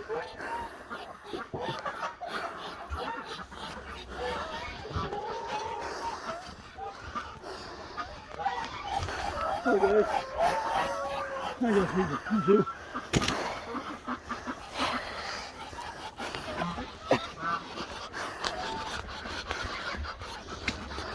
Hey guys, I just need to come to.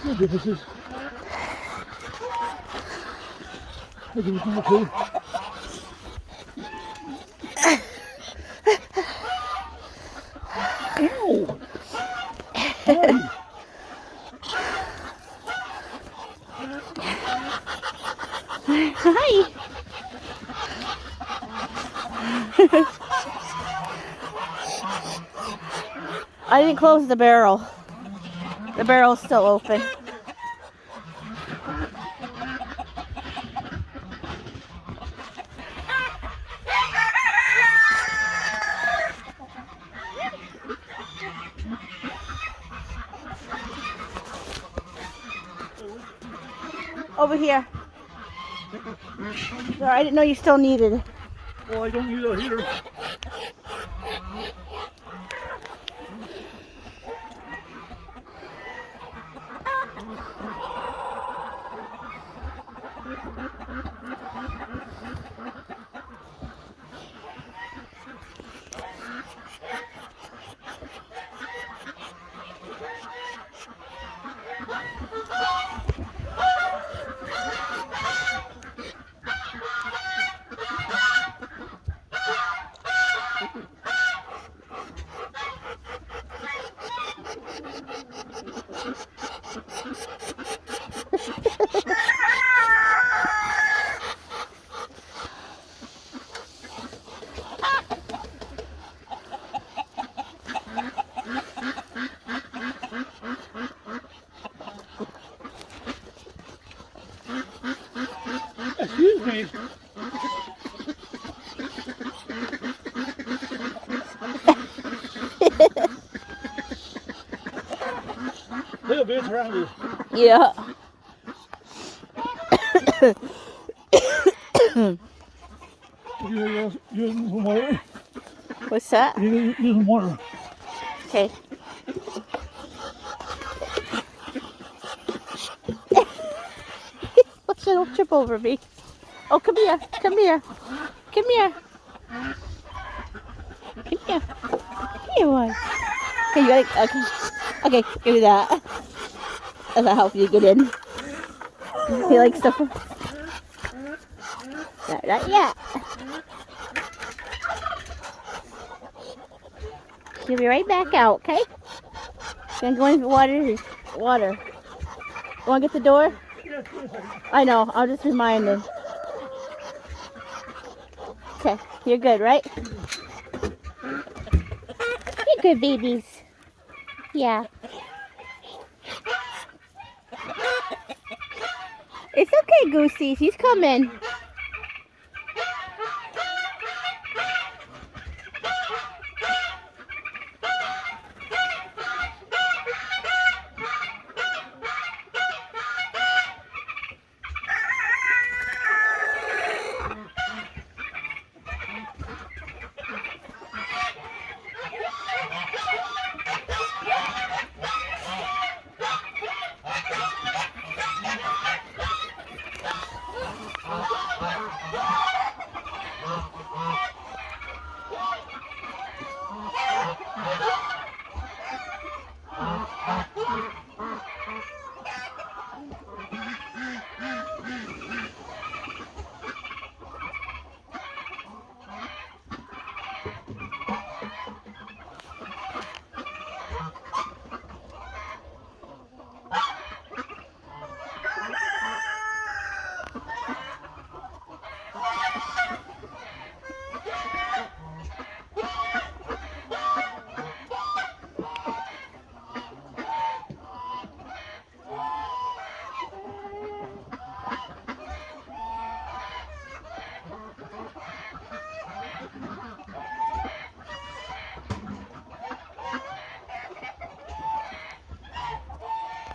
No differences. I do number 2. Ow! Hey! Hi. I didn't close the barrel. The barrel's still open. Over here. Sorry, I didn't know you still needed it. Oh, I don't use a heater. Excuse me. Little bit around this. Yeah. You using some water? What's that? You using water? Okay. Don't trip over me. Oh, come here. Come here. Come here. Come here. Come here, boy. Okay, you gotta, okay, give me that. That'll help you get in. He likes stuff. Not yet. He'll be right back out, okay? Gonna go in the water. Water. You wanna get the door? I know, I'll just remind him. Okay, you're good, right? You're good, babies. Yeah. It's okay, Goosey. He's coming.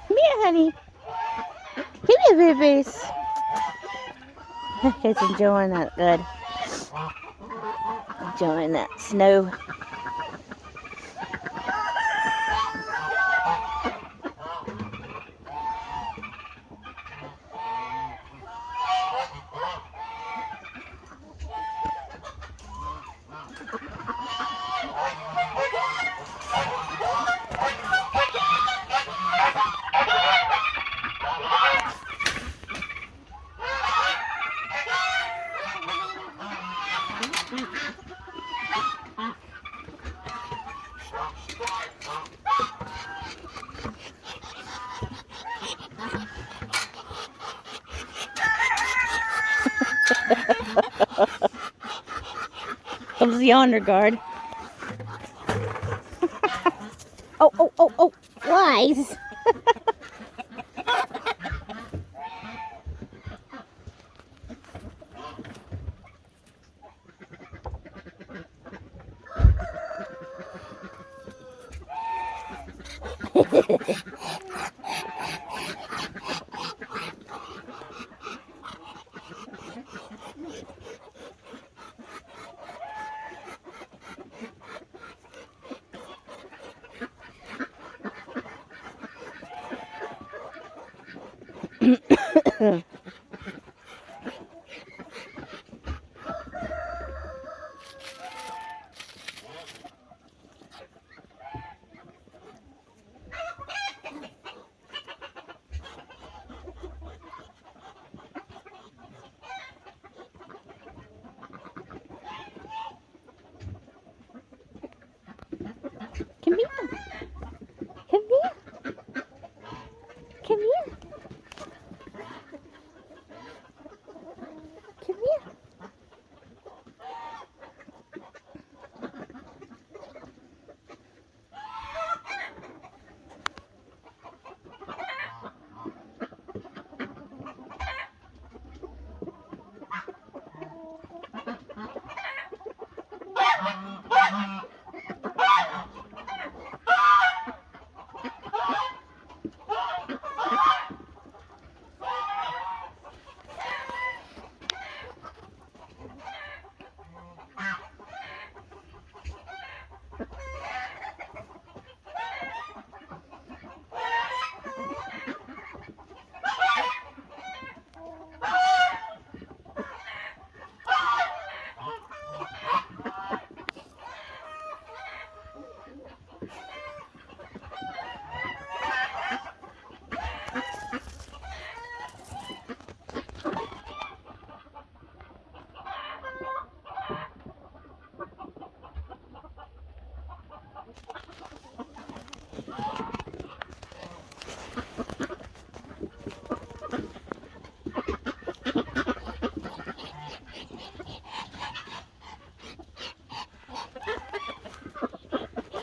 Come here, honey. Come here, babies. He's enjoying that good. enjoying that snow. Comes the honor guard. Oh, oh, oh, oh, flies. Come here. Come here. Come here. Come here.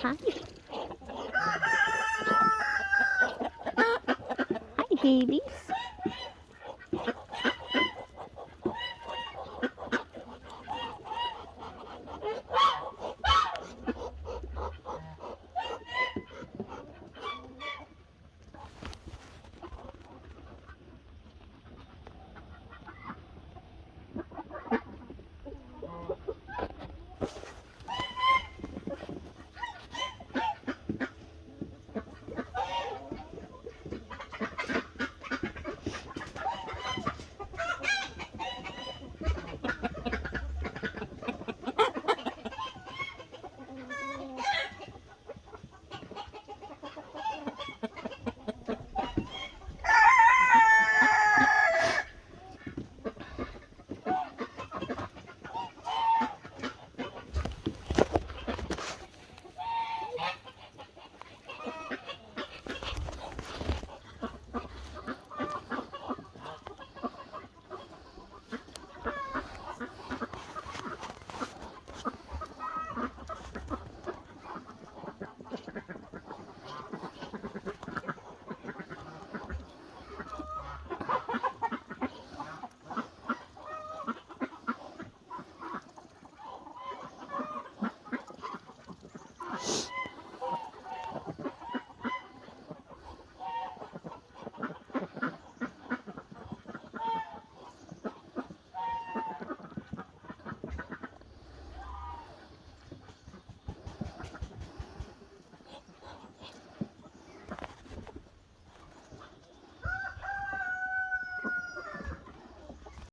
Hi. Hi, babies.